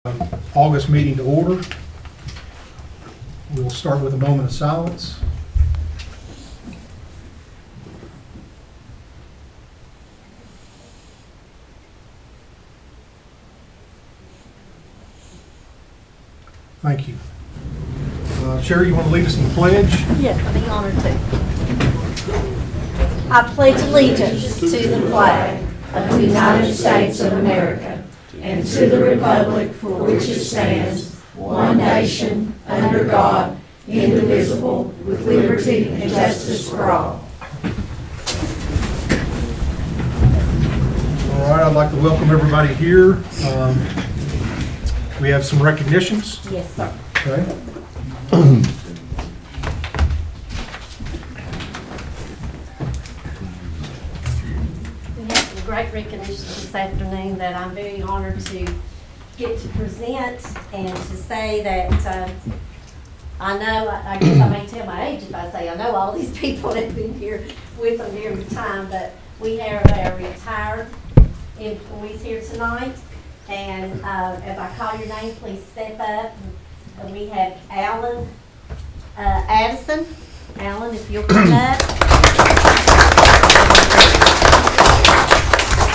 August meeting to order. We'll start with a moment of silence. Thank you. Sherry, you want to lead us in the pledge? Yes, I'd be honored to. I pledge allegiance to the flag of the United States of America and to the republic for which it stands, one nation, under God, indivisible, with liberty and justice for all. All right, I'd like to welcome everybody here. We have some recognitions. Yes, sir. Okay. We have some great recognitions this afternoon that I'm very honored to get to present and to say that I know, I guess I may tell my age if I say I know all these people that have been here with them during the time, but we have our retired employees here tonight. And as I call your name, please step up. And we have Alan Addison. Alan, if you'll come up.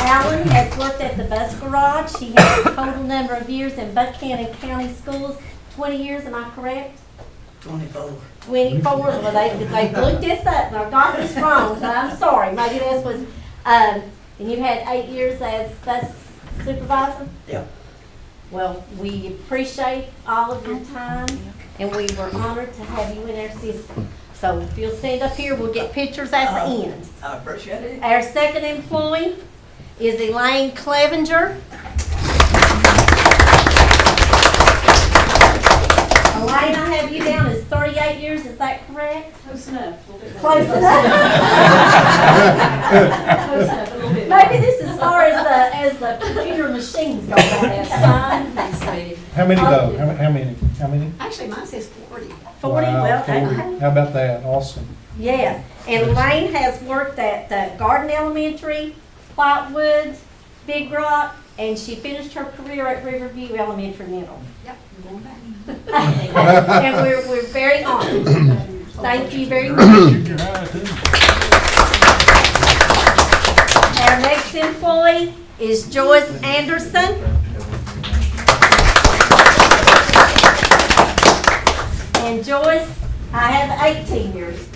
Alan has worked at the bus garage. He has a total number of years in Buchanan County Schools. 20 years, am I correct? 24. 24. Well, they looked this up and I got this wrong, so I'm sorry. Maybe this was, and you had 8 years as bus supervisor? Yep. Well, we appreciate all of your time, and we were honored to have you in our system. So if you'll stand up here, we'll get pictures at the end. I appreciate it. Our second employee is Elaine Clevenger. Elaine, I have you down as 38 years, is that correct? Close enough. Close enough. Close enough, a little bit. Maybe this is as far as the computer machines go by that time. How many though? How many? Actually, mine says 40. 40, Wow, well, 40. okay. How about that? Awesome. Yes, and Elaine has worked at Garden Elementary, Whitewood, Big Rock, and she finished her career at Riverview Elementary Middle. Yep, I'm going back. And we're very honored. Thank you very much. Our next employee is Joyce Anderson. And Joyce, I have 18 years.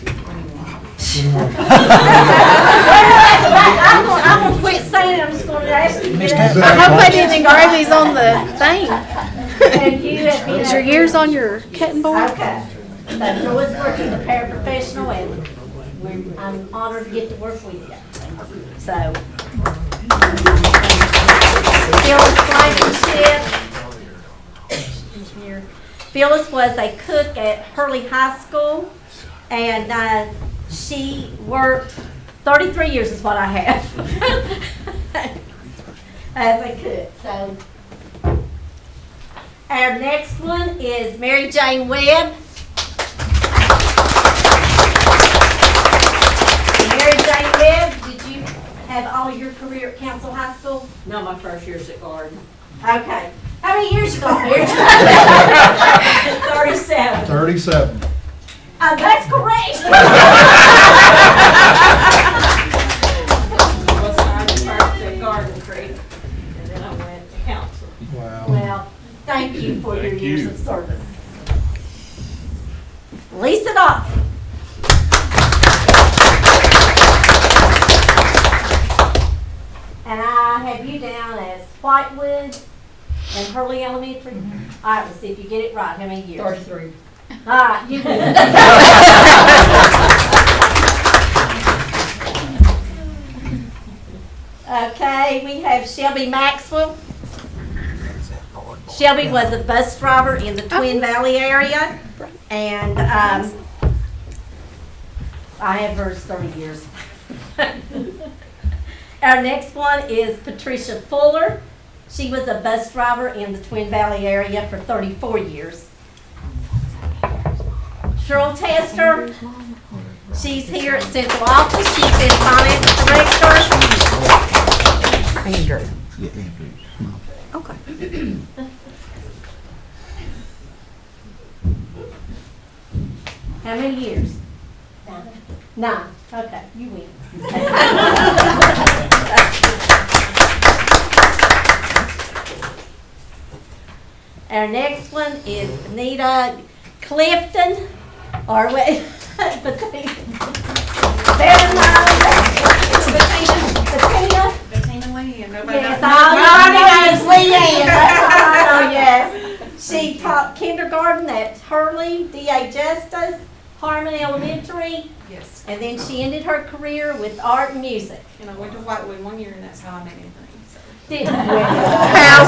I'm gonna quit saying it, I'm just gonna ask you. I hope I didn't engrave these on the thing. And you have been. Is your years on your cutting board? Okay. So Joyce works as a paraprofessional and I'm honored to get to work with you. So. Phyllis Blankenship. Phyllis was a cook at Hurley High School and she worked 33 years is what I have as a cook. So our next one is Mary Jane Webb. Mary Jane Webb, did you have all of your career at Council High School? No, my first year's at Garden. Okay. How many years ago, Mary? 37. 37. That's correct. Was I first at Garden Creek, and then I went to Council. Wow. Well, thank you for your years of service. Lisa Dotson. And I have you down as Whitewood and Hurley Elementary. All right, let's see if you get it right. How many years? 33. All right, you good. Okay, we have Shelby Maxwell. Shelby was a bus driver in the Twin Valley area, and I have hers 30 years. Our next one is Patricia Fuller. She was a bus driver in the Twin Valley area for 34 years. Cheryl Tester, she's here at Central Office. She's been Finance Director. Andrew. Yeah, Andrew. Okay. How many years? 9. Okay, you win. Our next one is Anita Clifton, or what? Better known. Bettina. Bettina Lee, and nobody Yes, knows. all I know is Leanne. That's all I know, yes. She taught kindergarten at Hurley, D.A. Justice, Harmon Elementary, Yes, and then she ended her career with art and music. and I went to Whitewood 1 year, and that's how I met Anthony. So Didn't you? How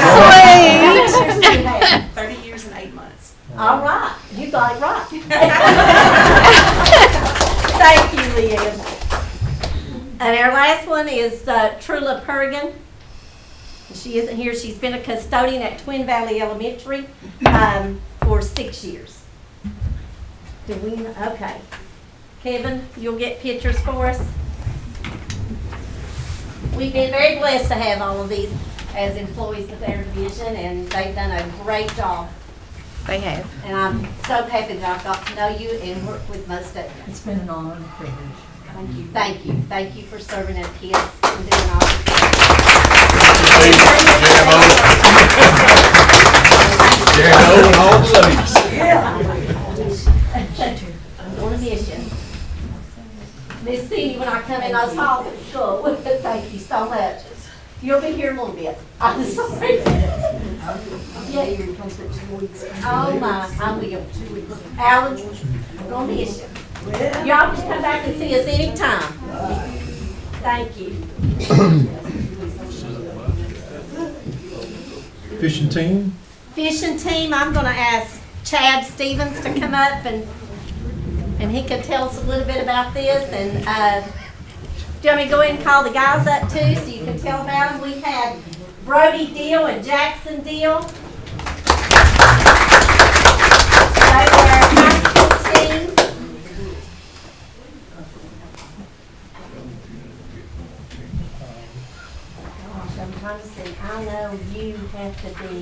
sweet. 30 years and 8 months. All right, you got it right. Thank you, Leanne. And our last one is Trula Perrigan. She isn't here. She's been a custodian at Twin Valley Elementary for 6 years. Do we? Okay. Kevin, you'll get pictures for us. We've been very blessed to have all of these as employees with our division, and they've done a great job. They have. And I'm so happy that I've got to know you and work with most of you. It's been an honor and a privilege. Thank you. Thank you. Thank you for serving our kids and doing all this. Jan-O and all the ladies. I'm going to miss you. Miss seeing you when I come in those halls at school. Thank you so much. You'll be here a little bit. I'm sorry. Yeah. Oh my, I will. Alan, I'm going to miss you. Y'all can come back and see us anytime. Thank you. Fishing team? Fishing team, I'm gonna ask Chad Stevens to come up and he can tell us a little bit about this. And do you want me to go ahead and call the guys up too so you can tell about them? We had Brody Deal and Jackson Deal. They were our high school teams. Gosh, I'm trying to see. I know you have to be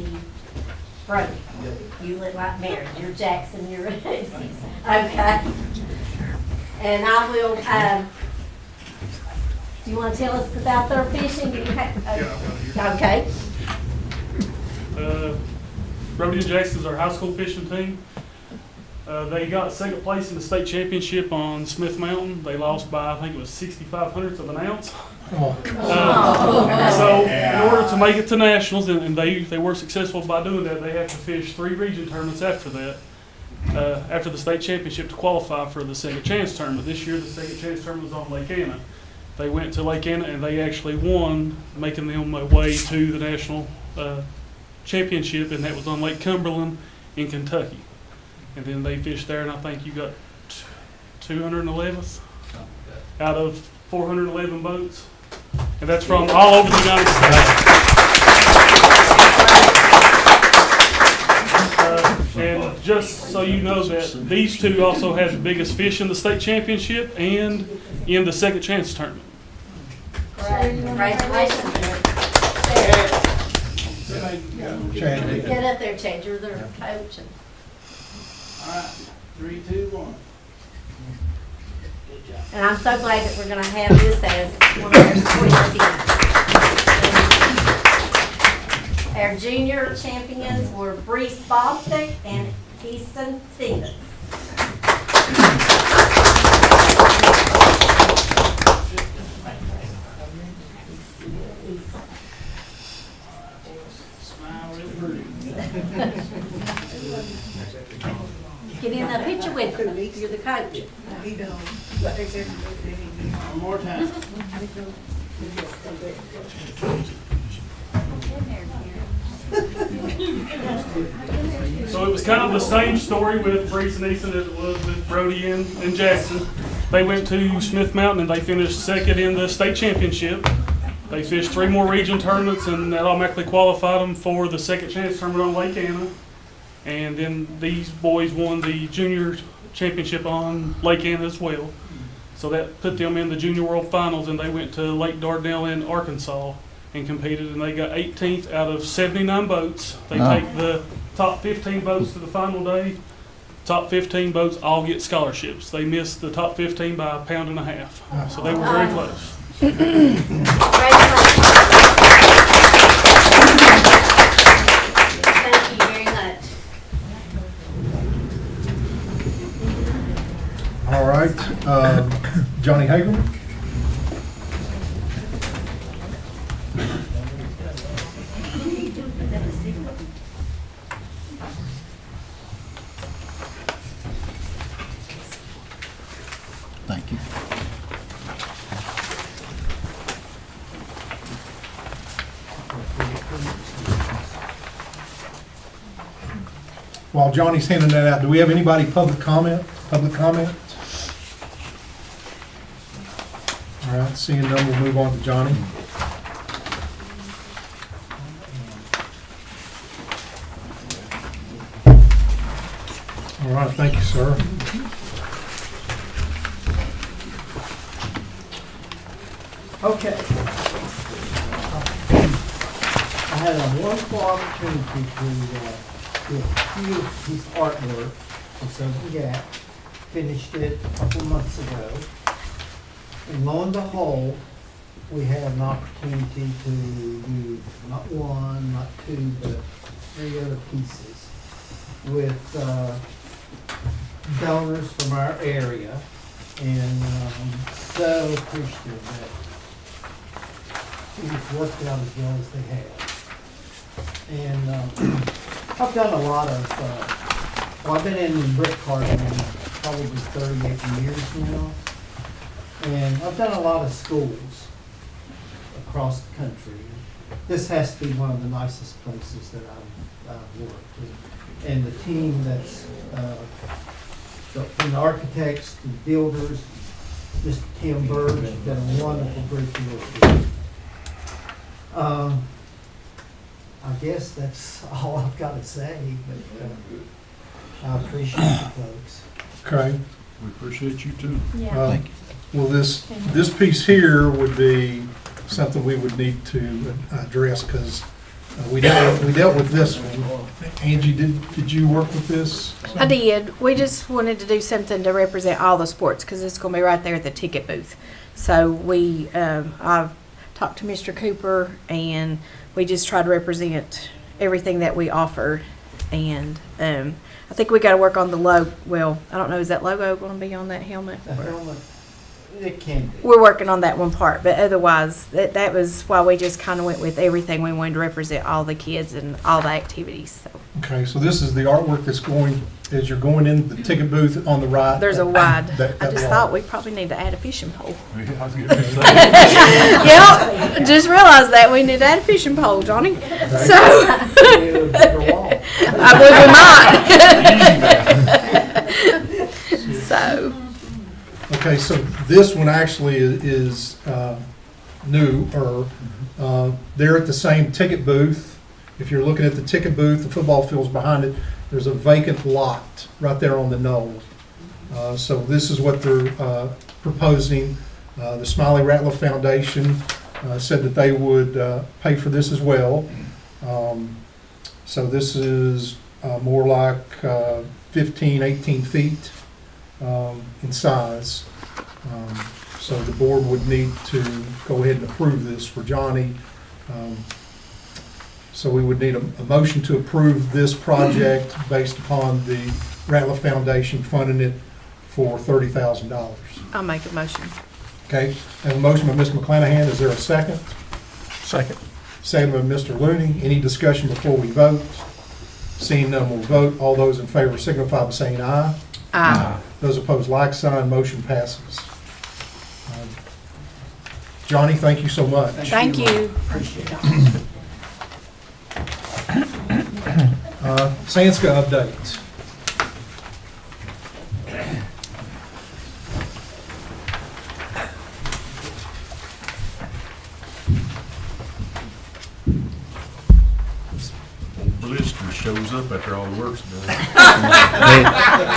Brody. You look like Mary. You're Jackson. You're okay. And I will. Do you want to tell us about their fishing? Do you have, okay. Brody and Jackson's our high school fishing team. They got second place in the state championship on Smith Mountain. They lost by, I think it was 65 hundredths of an ounce. Oh, So in order to make it to nationals, and they were successful by doing that, they have to fish 3 region tournaments after that, after the state championship to qualify for the second chance tournament. This year the second chance tournament was on Lake Anna. They went to Lake Anna and they actually won, making them their way to the national championship, and that was on Lake Cumberland in Kentucky. And then they fished there, and I think you got 211th out of 411 boats. And that's from all over the United States. And just so you know that these two also have the biggest fish in the state championship and in the second chance tournament. Congratulations. Chad. Get up there, Chad. You're their coach. All right, 3, 2, 1. And I'm so glad that we're going to have this as one of our sports events. Our junior champions were Brees Bostic and Easton Stevens. Smile real pretty. Get in the picture with them. You're the coach. One more time. So it was kind of the same story with Brees and Easton as it was with Brody and Jackson. They went to Smith Mountain and they finished second in the state championship. They fished 3 more region tournaments, and that automatically qualified them for the second chance tournament on Lake Anna. And then these boys won the junior championship on Lake Anna as well. So that put them in the Junior World Finals, and they went to Lake Dardanelle in Arkansas and competed, and they got 18th out of 79 boats. They take the top 15 boats to the final day, top 15 boats all get scholarships. They missed the top 15 by 1.5 pounds. So they were very close. Thank you very much. All right, Johnny Hager. Thank you. While Johnny's handing that out, do we have anybody public comment? Public comment? All right, seeing none, we'll move on to Johnny. All right, thank you, sir. Okay. I had a wonderful opportunity to view his artwork for Southern Gap. Finished it a couple months ago. And lo and behold, we had an opportunity to do not one, not two, but 3 other pieces with donors from our area. And so appreciative that it's worked out as well as they have. And I've done a lot of, well, I've been in brick carving probably 38 years now. And I've done a lot of schools across the country. This has to be one of the nicest places that I've worked. And the team that's, from the architects to the builders, Mr. Tim Burge, has done a wonderful great deal of work. I guess that's all I've got to say, but I appreciate the folks. Okay. We appreciate you too. Thank you. Well, this piece here would be something we would need to address because we dealt with this one. Angie, did you work with this? I did. We just wanted to do something to represent all the sports because it's going to be right there at the ticket booth. So I've talked to Mr. Cooper and we just tried to represent everything that we offered. And I think we got to work on the logo. Well, I don't know, is that logo going to be on that helmet? The helmet, it can be. We're working on that one part, but otherwise, that was why we just kind of went with everything. We wanted to represent all the kids and all the activities. So. Okay, so this is the artwork that's going, as you're going in the ticket booth on the right. There's a wide, that I just wall. thought we probably need to add a fishing pole. Yeah, I was getting ready to say. Yeah, just realized that we need to add a fishing pole, Johnny. So, I will. So. Okay, so this one actually is new, or they're at the same ticket booth. If you're looking at the ticket booth, the football field's behind it. There's a vacant lot right there on the knoll. So this is what they're proposing. The Smiley Rattler Foundation said that they would pay for this as well. So this is more like 15, 18 feet in size. So the board would need to go ahead and approve this for Johnny. So we would need a motion to approve this project based upon the Rattler Foundation funding it for $30,000. I'll make a motion. Okay, I have a motion by Ms. McClanahan. Is there a second? Second. Second by Mr. Looney. Any discussion before we vote? Seeing none, we'll vote. All those in favor signify by saying aye. Aye. Those opposed, like sign. Motion passes. Johnny, thank you so much. Thank you. Appreciate it. Sanska update. Blister shows up after all the work's done.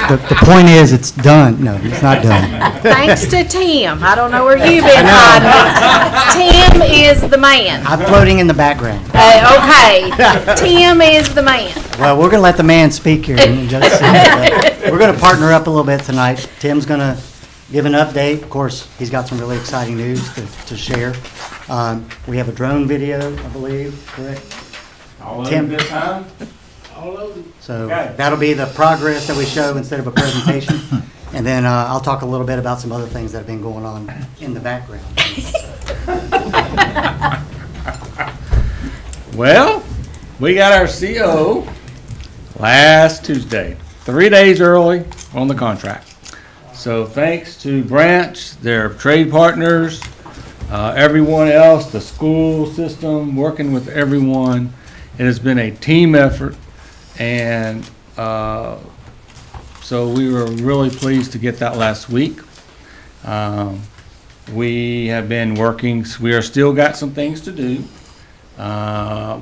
The point is, it's done. No, it's not done. Thanks to Tim. I don't know where you've been hiding. Tim is the man. I'm floating in the background. Okay. Tim is the man. Well, we're going to let the man speak here in just a second. we're gonna partner up a little bit tonight. Tim's gonna give an update. Of course, he's got some really exciting news to share. We have a drone video, I believe, correct? All of Tim. them this time? All of them? So Okay. that'll be the progress that we show instead of a presentation. And then I'll talk a little bit about some other things that have been going on in the background. Well, we got our CO last Tuesday, 3 days early on the contract. So thanks to Branch, their trade partners, everyone else, the school system, working with everyone. It has been a team effort, and so we were really pleased to get that last week. We have been working, we are still got some things to do.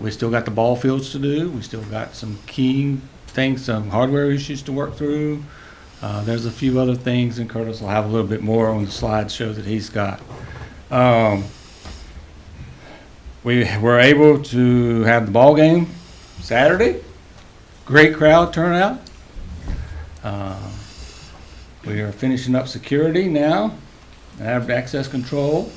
We still got the ball fields to do. We still got some key things, some hardware issues to work through. There's a few other things, and Curtis will have a little bit more on the slideshow that he's got. We were able to have the ball game Saturday. Great crowd turnout. We are finishing up security now. I have access control.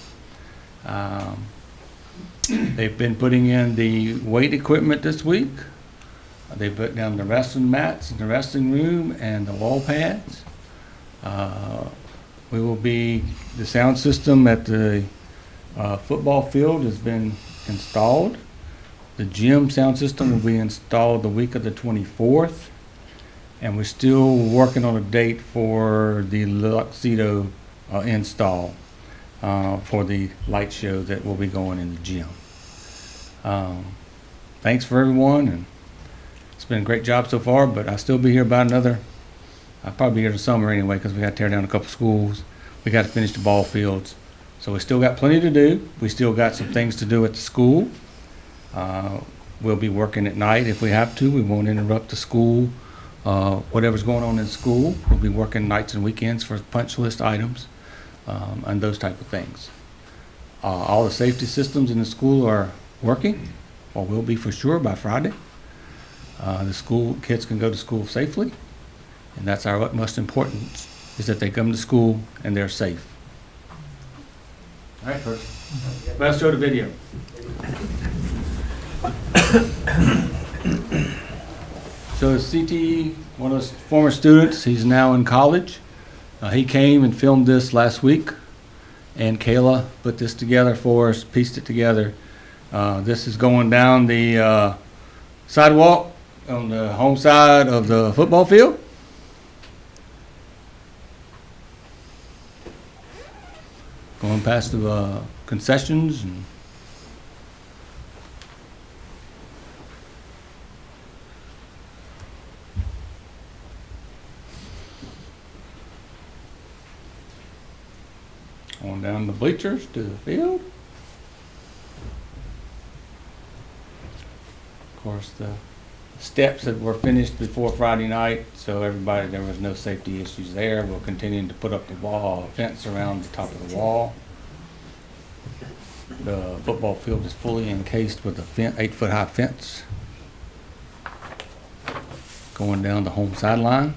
They've been putting in the weight equipment this week. They put down the wrestling mats in the wrestling room and the wall pads. The sound system at the football field has been installed. The gym sound system will be installed the week of the 24th. And we're still working on a date for the Luxido install for the light show that will be going in the gym. Thanks for everyone, and it's been a great job so far, but I'll still be here about I'll probably be here this summer anyway, because we got to tear down a couple schools. We got to finish the ball fields. So we still got plenty to do. We still got some things to do at the school. We'll be working at night if we have to. We won't interrupt the school. Whatever's going on in school, we'll be working nights and weekends for punch list items and those type of things. All the safety systems in the school are working, or will be for sure by Friday. The school kids can go to school safely, and that's our utmost importance, is that they come to school and they're safe. All right, first. Let's show the video. So CT, one of the former students, he's now in college. He came and filmed this last week, and Kayla put this together for us, pieced it together. This is going down the sidewalk on the home side of the football field. Going past the concessions and on down the bleachers to the field. Of course, the steps that were finished before Friday night, so there was no safety issues there. We'll continue to put up the fence around the top of the wall. The football field is fully encased with a 8-foot high fence going down the home sideline.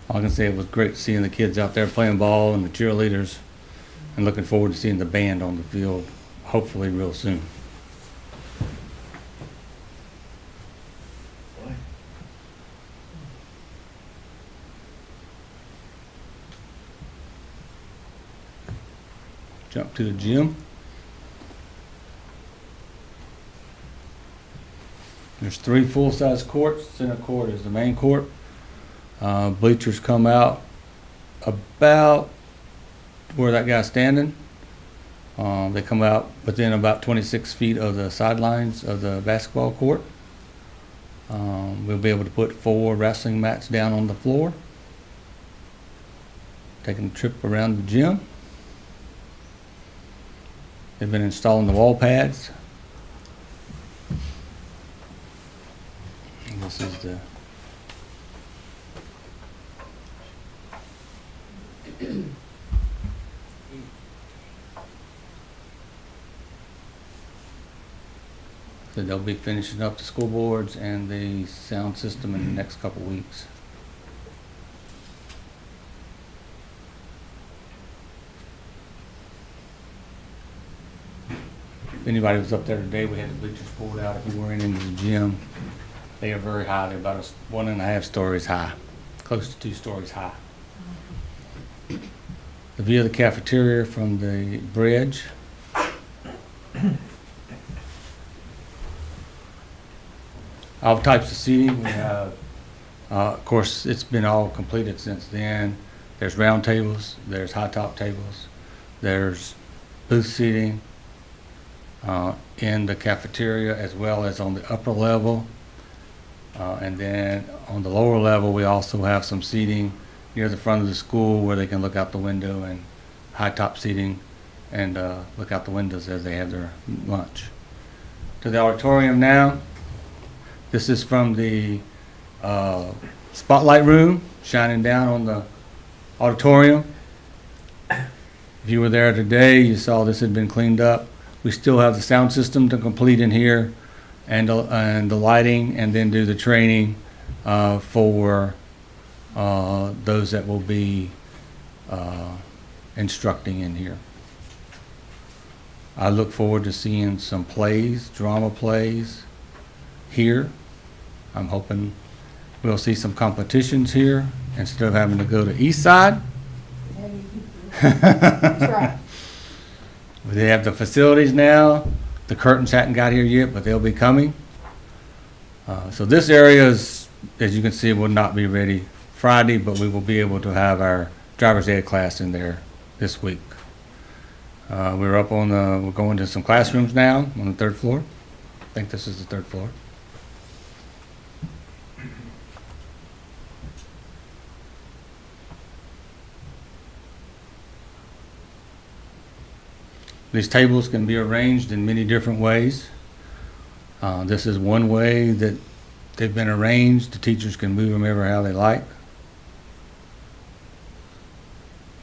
All I can say, it was great seeing the kids out there playing ball and the cheerleaders, and looking forward to seeing the band on the field, hopefully real soon. Jump to the gym. There's 3 full-size courts. Center court is the main court. Bleachers come out about where that guy's standing. They come out within about 26 feet of the sidelines of the basketball court. We'll be able to put 4 wrestling mats down on the floor. Taking a trip around the gym. They've been installing the wall pads. And this is the and they'll be finishing up the scoreboards and the sound system in the next couple weeks. If anybody was up there today, we had the bleachers pulled out. If you weren't in the gym, they are very high. They're about 1.5 stories high, close to 2 stories high. The view of the cafeteria from the bridge. All types of seating. We have, of course, it's been all completed since then. There's round tables, there's high top tables, there's booth seating in the cafeteria as well as on the upper level. And then on the lower level, we also have some seating near the front of the school where they can look out the window, and high top seating and look out the windows as they have their lunch. To the auditorium now. This is from the spotlight room, shining down on the auditorium. If you were there today, you saw this had been cleaned up. We still have the sound system to complete in here, and the lighting, and then do the training for those that will be instructing in here. I look forward to seeing some plays, drama plays here. I'm hoping we'll see some competitions here instead of having to go to East Side. That's right. They have the facilities now. The curtains hadn't got here yet, but they'll be coming. So this area is, as you can see, will not be ready Friday, but we will be able to have our driver's ed class in there this week. We're going to some classrooms now on the 3rd floor. I think this is the 3rd floor. These tables can be arranged in many different ways. This is one way that they've been arranged. The teachers can move them ever how they like.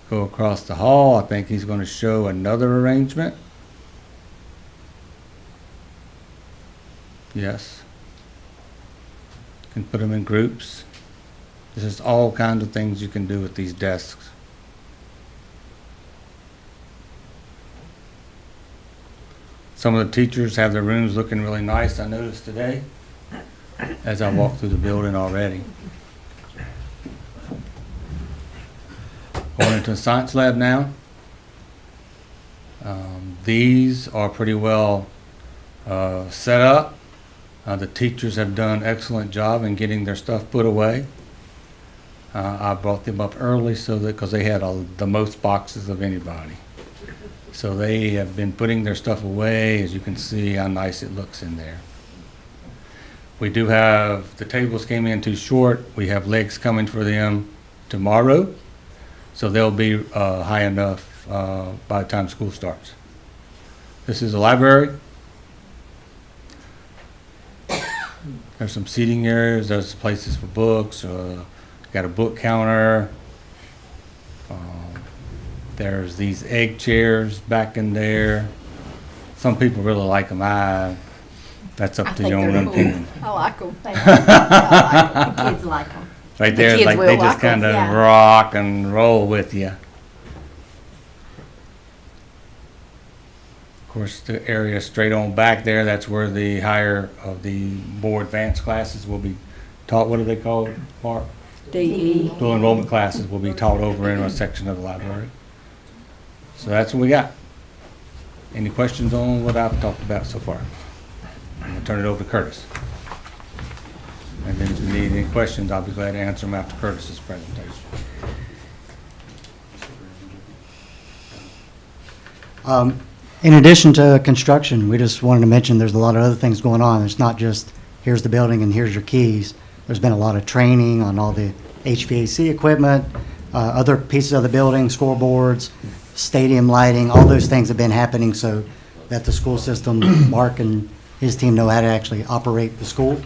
Go across the hall. I think he's going to show another arrangement. Yes. Can put them in groups. There's just all kinds of things you can do with these desks. Some of the teachers have their rooms looking really nice, I noticed today, as I walked through the building already. Going into the science lab now. These are pretty well set up. The teachers have done an excellent job in getting their stuff put away. I brought them up early because they had the most boxes of anybody. So they have been putting their stuff away. As you can see how nice it looks in there. We do have, the tables came in too short. We have legs coming for them tomorrow. So they'll be high enough by the time school starts. This is a library. There's some seating areas. There's places for books. Got a book counter. There's these egg chairs back in there. Some people really like them. That's up to your own opinion. I like them. The kids like them. Right there, kids like will they like just kind 'em, of yeah. rock and roll with you. Of course, the area straight on back there, that's where the higher of the more advanced classes will be taught. What are they called, Mark? DE. Dual enrollment classes will be taught over in a section of the library. So that's what we got. Any questions on what I've talked about so far? I'm going to turn it over to Curtis. And then if you need any questions, I'll be glad to answer them after Curtis's presentation. In addition to construction, we just wanted to mention there's a lot of other things going on. It's not just here's the building and here's your keys. There's been a lot of training on all the HVAC equipment, other pieces of the building, scoreboards, stadium lighting, all those things have been happening so that the school system, Mark and his team know how to actually operate the school.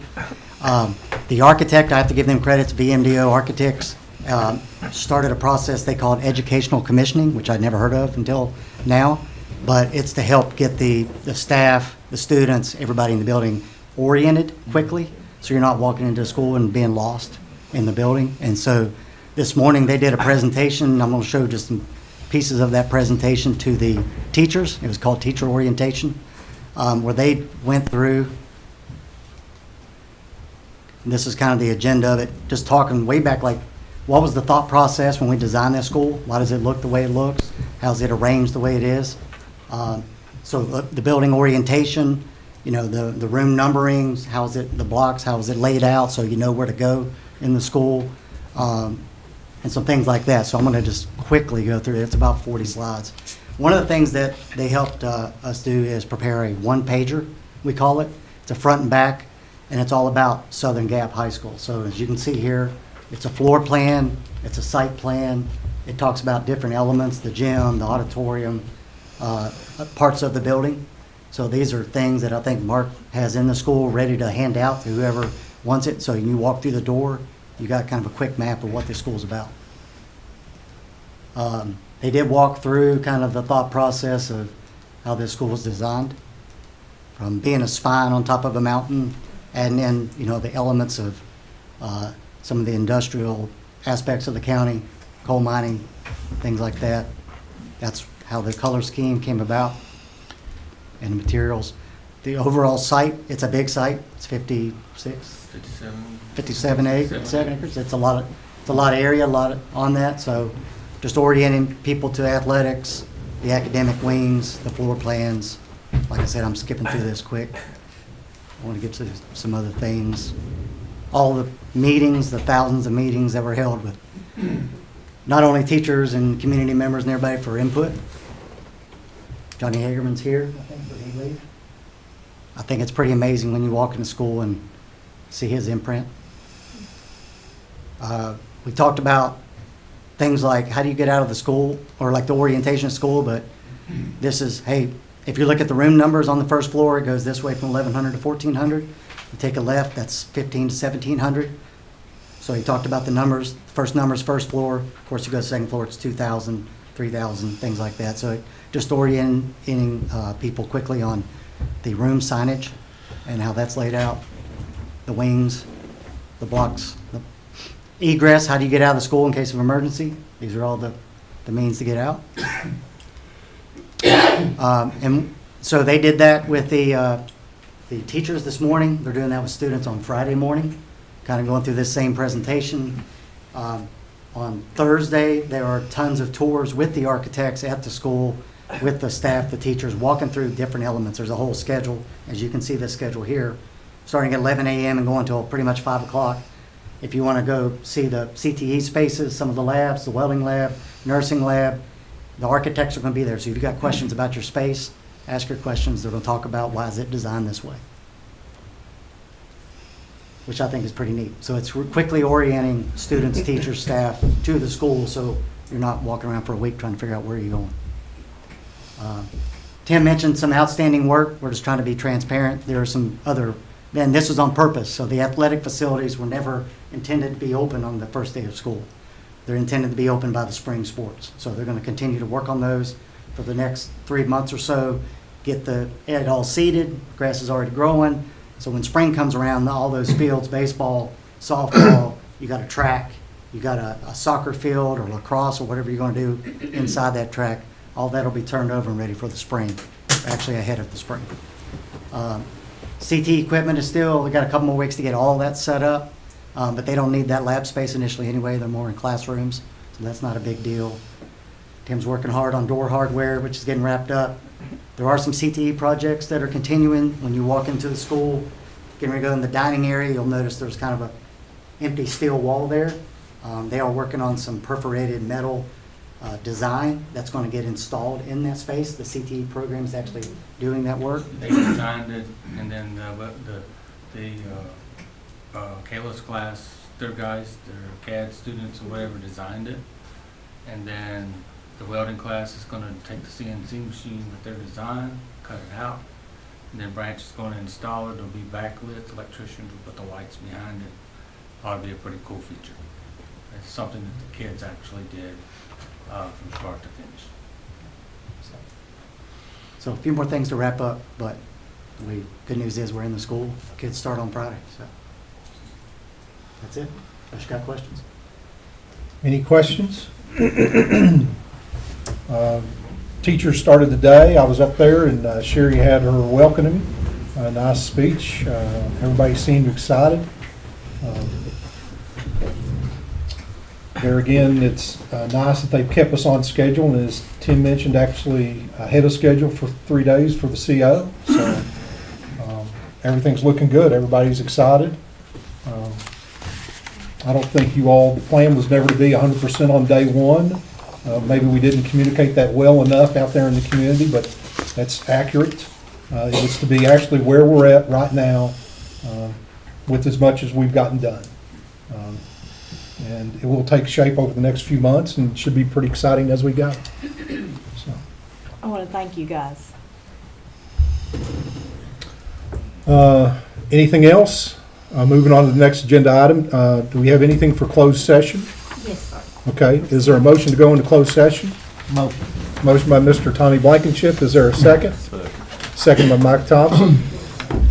The architect, I have to give them credits, VMDO Architects, started a process they called educational commissioning, which I'd never heard of until now, but it's to help get the staff the students, everybody in the building oriented quickly, so you're not walking into school and being lost in the building. And so this morning, they did a presentation. I'm going to show just some pieces of that presentation to the teachers. It was called Teacher Orientation, where they went through, and this is kind of the agenda of it, just talking way back, like, what was the thought process when we designed this school? Why does it look the way it looks? How's it arranged the way it is? So the building orientation, you know, the room numberings, how's it, the blocks, how is it laid out so you know where to go in the school, and some things like that. So I'm going to just quickly go through it. It's about 40 slides. One of the things that they helped us do is prepare a one-pager, we call it. It's a front and back, and it's all about Southern Gap High School. So as you can see here, it's a floor plan, it's a site plan. It talks about different elements, the gym, the auditorium, parts of the building. So these are things that I think Mark has in the school ready to hand out to whoever wants it. So you walk through the door, you got kind of a quick map of what this school's about. They did walk through kind of the thought process of how this school was designed, from being a spine on top of a mountain, and then, you know, the elements of some of the industrial aspects of the county, coal mining, things like that. That's how the color scheme came about, and the materials. The overall site, it's a big site. It's 57 acres. It's a lot of area, a lot on that. So just orienting people to athletics, the academic wings, the floor plans. Like I said, I'm skipping through this quick. I want to get to some other things. All the meetings, the thousands of meetings that were held with not only teachers and community members and everybody for input. Johnny Hagerman's here, I think, did he leave? I think it's pretty amazing when you walk into school and see his imprint. We talked about things like how do you get out of the school, or like the orientation of school, but this is, hey, if you look at the room numbers on the first floor, it goes this way from 1100 to 1400. You take a left, that's 15 to 1700. So he talked about the numbers. First numbers, first floor. Of course, you go to second floor, it's 2000, 3000, things like that. So it just orienting people quickly on the room signage and how that's laid out, the wings, the blocks, the egress, how do you get out of the school in case of emergency? These are all the means to get out. And so they did that with the teachers this morning. They're doing that with students on Friday morning, kind of going through this same presentation. On Thursday, there are tons of tours with the architects at the school, with the staff, the teachers, walking through different elements. There's a whole schedule, as you can see this schedule here, starting at 11 a.m. and going until pretty much 5 o'clock. If you want to go see the CTE spaces, some of the labs, the welding lab, nursing lab, the architects are going to be there. So if you've got questions about your space, ask your questions. They're going to talk about why is it designed this way, which I think is pretty neat. So it's quickly orienting students, teachers, staff to the school, so you're not walking around for a week trying to figure out where you're going. Tim mentioned some outstanding work. We're just trying to be transparent. There are some other, and this was on purpose. So the athletic facilities were never intended to be open on the first day of school. They're intended to be open by the spring sports. So they're going to continue to work on those for the next 3 months or so, get it all seeded. Grass is already growing. So when spring comes around, all those fields, baseball, softball, you got a track, you got a soccer field or lacrosse or whatever you're going to do inside that track, all that'll be turned over and ready for the spring, actually ahead of the spring. CT equipment is still, we got a couple more weeks to get all that set up, but they don't need that lab space initially anyway. They're more in classrooms, so that's not a big deal. Tim's working hard on door hardware, which is getting wrapped up. There are some CTE projects that are continuing. When you walk into the school, getting ready to go in the dining area, you'll notice there's kind of a empty steel wall there. They are working on some perforated metal design that's going to get installed in that space. The CTE program is actually doing that work. They designed it, and then the Kayla's class, their guys, their CAD students or whatever designed it. And then the welding class is going to take the CNC machine with their design, cut it out, and then Branch is going to install it. It'll be backlit. The electricians will put the lights behind it. Ought to be a pretty cool feature. It's something that the kids actually did from start to finish. So a few more things to wrap up, but Good news is we're in the school. Kids start on Friday, so that's it. Unless you got questions. Any questions? Teachers started the day. I was up there and Sherry had her welcoming, a nice speech. Everybody seemed excited. There again, it's nice that they've kept us on schedule, and as Tim mentioned, actually ahead of schedule for 3 days for the CO. So everything's looking good. Everybody's excited. I don't think the plan was never to be 100% on day one. Maybe we didn't communicate that well enough out there in the community, but that's accurate. It was to be actually where we're at right now with as much as we've gotten done. And it will take shape over the next few months and should be pretty exciting as we go. So, I want to thank you guys. anything else? Moving on to the next agenda item. Do we have anything for closed session? Yes, sir. Okay, is there a motion to go into closed session? Motion by Mr. Tommy Blankenship. Is there a second? Second by Mike Thompson.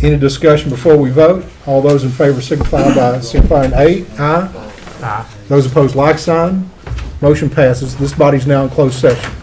Any discussion before we vote? All those in favor signify by signifying aye. Aye. Those opposed, like sign. Motion passes. This body's now in closed session.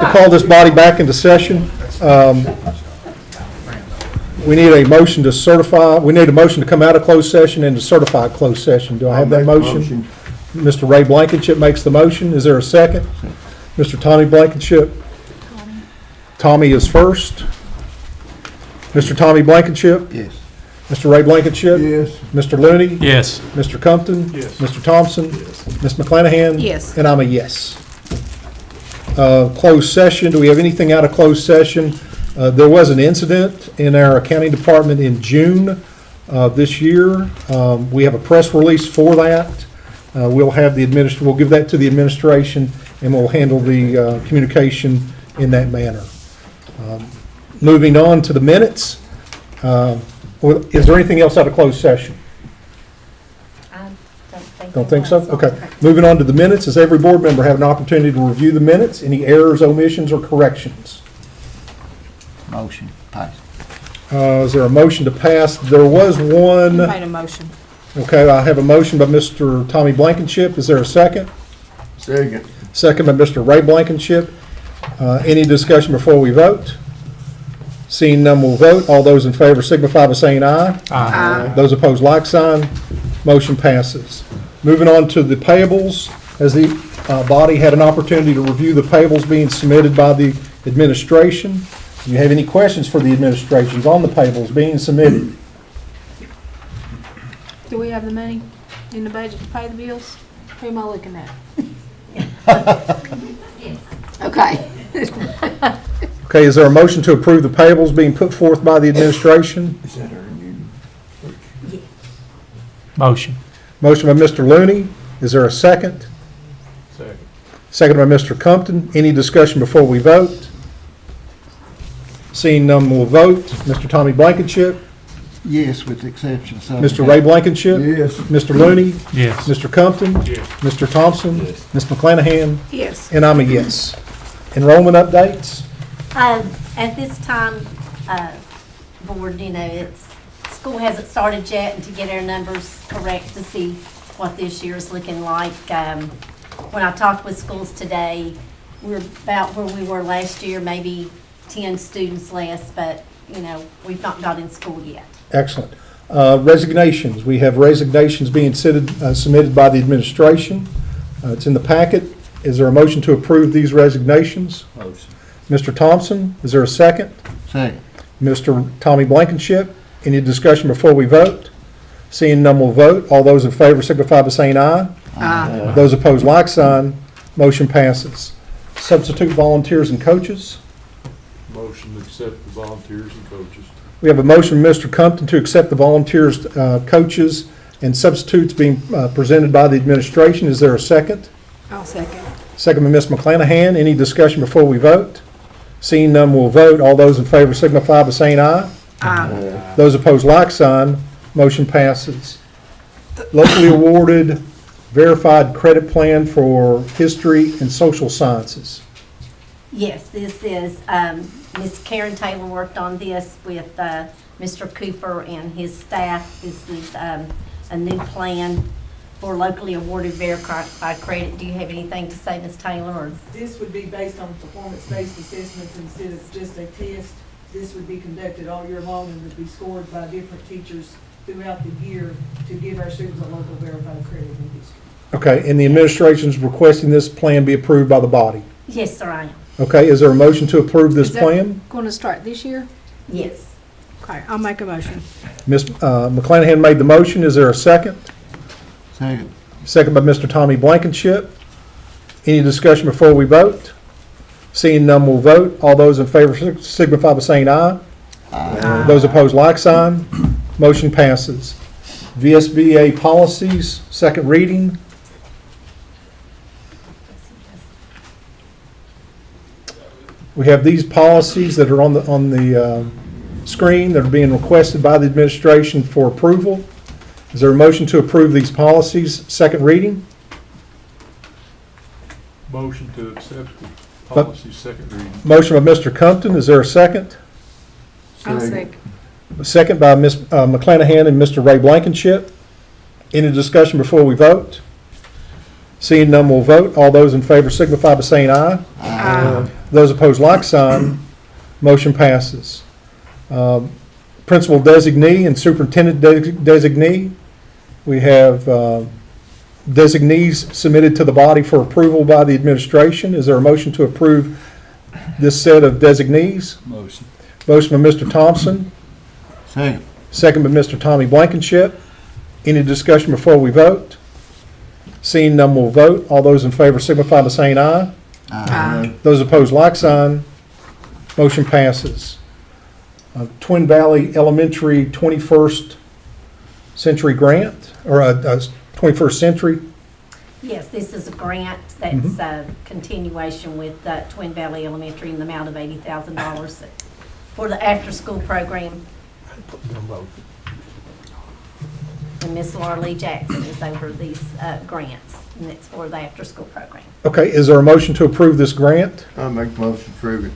To call this body back into session, we need a motion to certify, we need a motion to come out of closed session and to certify closed session. Do I have that motion? Mr. Ray Blankenship makes the motion. Is there a second? Mr. Tommy Blankenship? Tommy is first. Mr. Tommy Blankenship? Yes. Mr. Ray Blankenship? Yes. Mr. Looney? Yes. Mr. Compton? Yes. Mr. Thompson? Ms. McClanahan? Yes. And I'm a yes. Closed session, do we have anything out of closed session? There was an incident in our accounting department in June of this year. We have a press release for that. We'll have we'll give that to the administration, and we'll handle the communication in that manner. Moving on to the minutes. Is there anything else out of closed session? I Don't think so? there was. Okay. Moving on to the minutes. Does every board member have an opportunity to review the minutes? Any errors, omissions, or corrections? Motion, pass. Is there a motion to pass? There was one. Made a motion. Okay, I have a motion by Mr. Tommy Blankenship. Is there a second? Second. Second by Mr. Ray Blankenship. Any discussion before we vote? Seeing none, we'll vote. All those in favor signify by saying aye. Aye. Those opposed, like sign. Motion passes. Moving on to the payables. Has the body had an opportunity to review the payables being submitted by the administration? Do you have any questions for the administrations on the payables being submitted? Do we have the money in the budget to pay the bills? Who am I looking at? Okay. Okay, is there a motion to approve the payables being put forth by the administration? Is that our new? Motion. Motion by Mr. Looney. Is there a second? Second. Second by Mr. Compton. Any discussion before we vote? Seeing none, we'll vote. Mr. Tommy Blankenship. Yes, with the exception of some. Mr. Ray Blankenship. Yes. Mr. Looney. Yes. Mr. Compton. Yes. Mr. Thompson. Yes. Ms. McClanahan. Yes. And I'm a yes. Enrollment updates. At this time, board, school hasn't started yet, and to get our numbers correct to see what this year is looking like. When I talked with schools today, we're about where we were last year, maybe 10 students less, but, we've not got in school yet. Excellent. Resignations. We have resignations being submitted by the administration. It's in the packet. Is there a motion to approve these resignations? Motion. Mr. Thompson, is there a second? Second. Mr. Tommy Blankenship, any discussion before we vote? Seeing none, we'll vote. All those in favor signify by saying aye. Aye. Those opposed, like sign. Motion passes. Substitute volunteers and coaches. Motion to accept the volunteers and coaches. We have a motion from Mr. Compton to accept the volunteers, coaches, and substitutes being presented by the administration. Is there a second? I'll second. Second by Ms. McClanahan. Any discussion before we vote? Seeing none, we'll vote. All those in favor signify by saying aye. Aye. Those opposed, like sign. Motion passes. Locally awarded verified credit plan for history and social sciences. Yes, this is, Ms. Karen Taylor worked on this with Mr. Cooper and his staff. This is a new plan for locally awarded verified credit. Do you have anything to say, Ms. Taylor? Or? This would be based on performance-based assessments instead of just a test. This would be conducted all year long and would be scored by different teachers throughout the year to give our students a local verified credit in history. Okay, and the administration's requesting this plan be approved by the body. Yes, sir, I am. Okay, is there a motion to approve this Is that plan? going to start this year? Yes. Okay, I'll make a motion. Ms. McClanahan made the motion. Is there a second? Second. Second by Mr. Tommy Blankenship. Any discussion before we vote? Seeing none, we'll vote. All those in favor signify by saying aye. Aye. Those opposed, like sign. Motion passes. VSBA policies, second reading. We have these policies that are on the screen that are being requested by the administration for approval. Is there a motion to approve these policies, second reading? Motion to accept the policy second reading. Motion by Mr. Compton. Is there a second? I'll second. A second by Ms. McClanahan and Mr. Ray Blankenship. Any discussion before we vote? Seeing none, we'll vote. All those in favor signify by saying aye. Aye. Those opposed, like sign. Motion passes. Principal designee and superintendent designee. We have designees submitted to the body for approval by the administration. Is there a motion to approve this set of designees? Motion. Motion by Mr. Thompson, Second. second by Mr. Tommy Blankenship. Any discussion before we vote? Seeing none, we'll vote. All those in favor signify by saying aye. Aye. Those opposed, like sign. Motion passes. Twin Valley Elementary 21st Century Grant, or 21st Century. Yes, this is a grant that's a continuation with Twin Valley Elementary in the amount of $80,000 for the after-school program. And Miss Laura Lee Jackson is over these grants, and it's for the after-school program. Okay, is there a motion to approve this grant? I'll make the motion to approve it.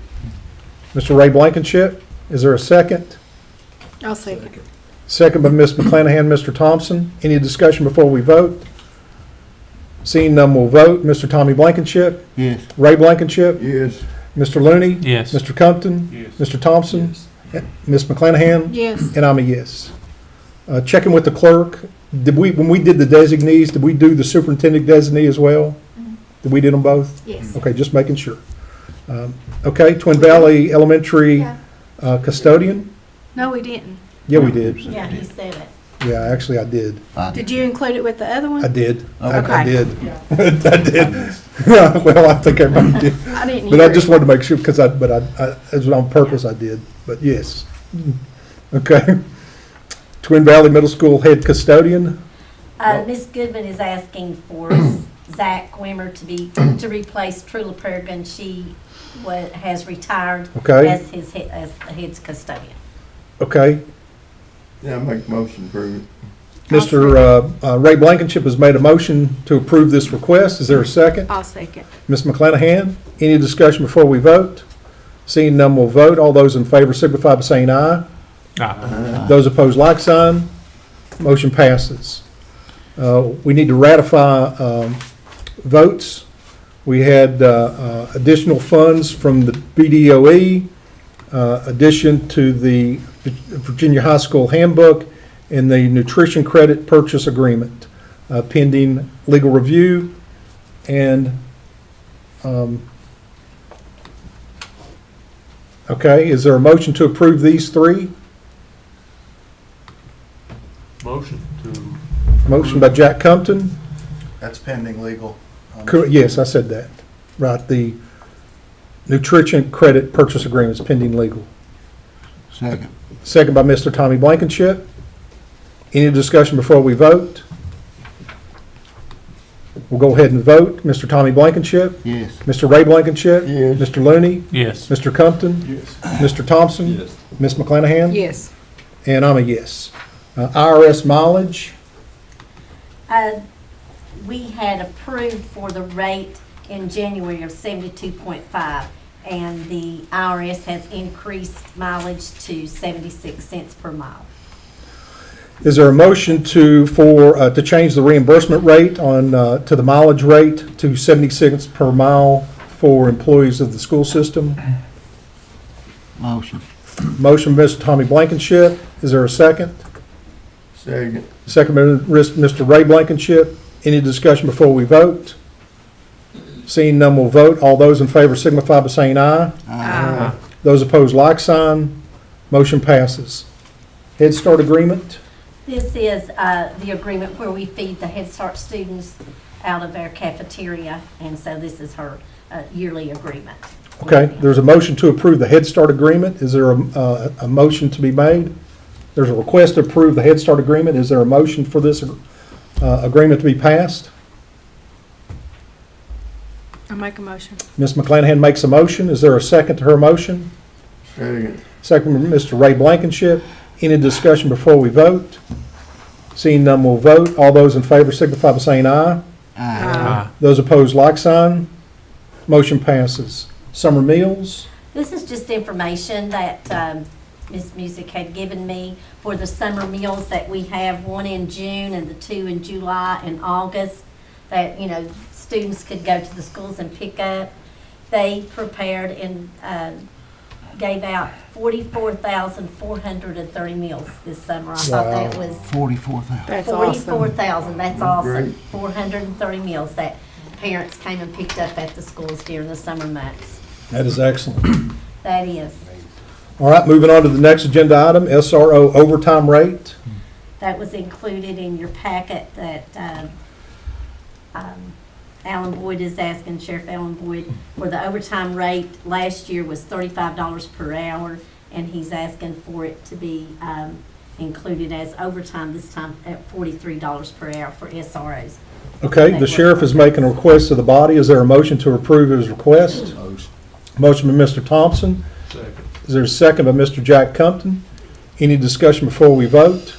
Mr. Ray Blankenship, is there a second? I'll second. Second by Ms. McClanahan, Mr. Thompson. Any discussion before we vote? Seeing none, we'll vote. Mr. Tommy Blankenship, Yes. Ray Blankenship, Yes. Mr. Looney, Yes. Mr. Compton, Yes. Mr. Thompson, Ms. McClanahan, Yes. and I'm a yes. Checking with the clerk, when we did the designees, did we do the superintendent designee as well? Did we do them both? Yes. Okay, just making sure. Okay, Twin Valley Elementary custodian? No, we didn't. Yeah, we did. Yeah, he said it. Yeah, actually, I did. Did you include it with the other one? I did. I Okay. did. I did. Well, I think everybody did. I didn't But hear I just it. wanted to make sure, because it was on purpose, I did. But yes. Okay. Twin Valley Middle School head custodian. Ms. Goodman is asking for Zach Wimmer to replace Trula Perrigan. She has retired Okay. as the head custodian. Okay. Yeah, I'll make the motion to approve it. Mr. Ray Blankenship has made a motion to approve this request. Is there a second? I'll second. Ms. McClanahan, any discussion before we vote? Seeing none, we'll vote. All those in favor signify by saying aye. Those opposed, like sign. Motion passes. We need to ratify votes. We had additional funds from the BDOE, addition to the Virginia High School Handbook, and the Nutrition Credit Purchase Agreement, pending legal review. And, okay, is there a motion to approve these three? Motion to. Motion by Jack Compton. That's pending legal. Yes, I said that. Right, the Nutrition Credit Purchase Agreement is pending legal. Second. Second by Mr. Tommy Blankenship. Any discussion before we vote? We'll go ahead and vote. Mr. Tommy Blankenship, Yes. Mr. Ray Blankenship, Yes. Mr. Looney, Yes. Mr. Compton, Yes. Mr. Thompson, Yes. Ms. McClanahan, Yes. and I'm a yes. IRS mileage, We had approved for the rate in January of 72.5, and the IRS has increased mileage to 76 cents per mile. is there a motion to change the reimbursement rate to the mileage rate to 70 cents per mile for employees of the school system? Motion. Motion by Mr. Tommy Blankenship. Is there a second? Second. Second by Mr. Ray Blankenship. Any discussion before we vote? Seeing none, we'll vote. All those in favor signify by saying aye. Aye. Those opposed, like sign. Motion passes. Head Start agreement. This is the agreement where we feed the Head Start students out of our cafeteria, and so this is her yearly agreement. Okay, there's a motion to approve the Head Start agreement. Is there a motion to be made? There's a request to approve the Head Start agreement. Is there a motion for this agreement to be passed? I'll make a motion. Ms. McClanahan makes a motion. Is there a second to her motion? Second. Second by Mr. Ray Blankenship. Any discussion before we vote? Seeing none, we'll vote. All those in favor signify by saying aye. Aye. Those opposed, like sign. Motion passes. Summer meals. This is just information that Ms. Music had given me for the summer meals that we have, one in June and the two in July and August. That, students could go to the schools and pick up. They prepared and gave out 44,430 meals this summer. I thought that was 44,000. That's awesome. 44,000. That's awesome. Great. 430 meals that parents came and picked up at the schools during the summer months. That is excellent. That is. All right, moving on to the next agenda item, SRO overtime rate. That was included in your packet that Alan Boyd is asking, Sheriff Alan Boyd, for the overtime rate. Last year was $35 per hour, and he's asking for it to be included as overtime this time at $43 per hour for SROs. Okay, the sheriff is making a request to the body. Is there a motion to approve his request? Motion by Mr. Thompson. Second. Is there a second by Mr. Jack Compton? Any discussion before we vote?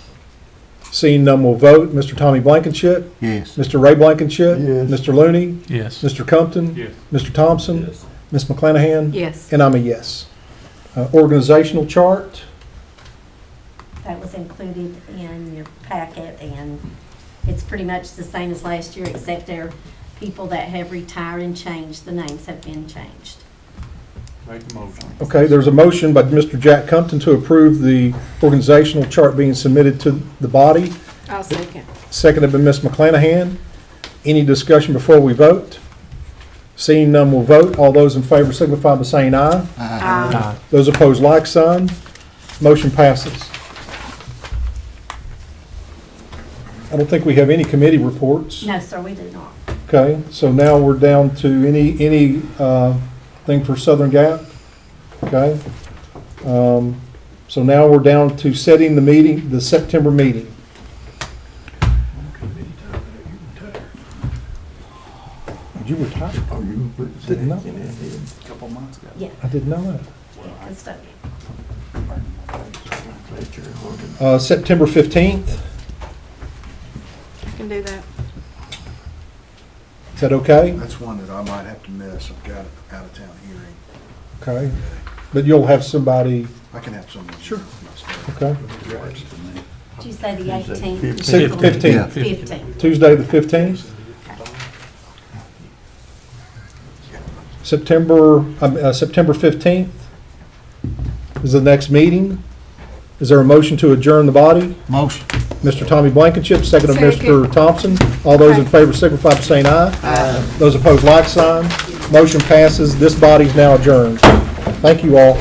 Seeing none, we'll vote. Mr. Tommy Blankenship? Yes. Mr. Ray Blankenship? Yes. Mr. Looney? Yes. Mr. Compton? Yes. Mr. Thompson? Yes. Ms. McClanahan? Yes. And I'm a yes. Organizational chart? That was included in your packet, and it's pretty much the same as last year, except there are people that have retired and changed. The names have been changed. Make a motion. Okay, there's a motion by Mr. Jack Compton to approve the organizational chart being submitted to the body, I'll second. seconded by Ms. McClanahan. Any discussion before we vote? Seeing none, we'll vote. All those in favor signify by saying aye. Aye. Those opposed, like sign. Motion passes. I don't think we have any committee reports. No, sir, we do not. Okay, so now we're down to any thing for Southern Gap? Okay. So now we're down to setting the meeting, the September meeting. Did you retire? Oh, you gonna put the Didn't know. in there, did you? Couple months ago. Yeah, I didn't know that. custodian. Fletcher, Horgan. September 15th, I can do that. is that okay? That's one that I might have to miss. I've got an out-of-town hearing. Okay, but you'll have somebody, I can have someone. Sure. Myself. okay? Did you say the You said 18th? 15th, 15th. Tuesday the 15th. September 15th is the next meeting. Is there a motion to adjourn the body? Motion. Mr. Tommy Blankenship, second of Second. Mr. Thompson. All those in Okay. favor signify by saying aye. Those opposed, like sign. Motion passes. This body's now adjourned. Thank you all.